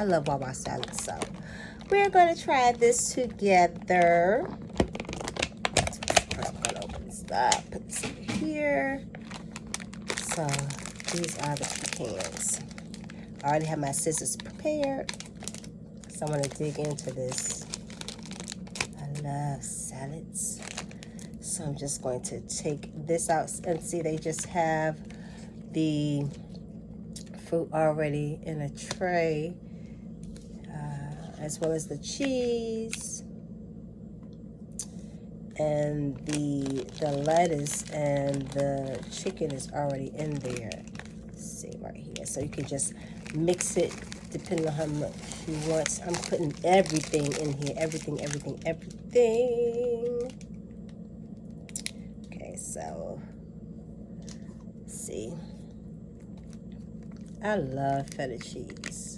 I love Wawa salad, so we're going to try this together. I'm going to open this up, put this in here. So these are the pecans. I already have my scissors prepared, so I'm going to dig into this. I love salads. So I'm just going to take this out, and see they just have the fruit already in a tray, as well as the cheese and the lettuce, and the chicken is already in there. Let's see right here. So you can just mix it depending on how much you want. I'm putting everything in here. Everything. Okay, so let's see. I love feta cheese.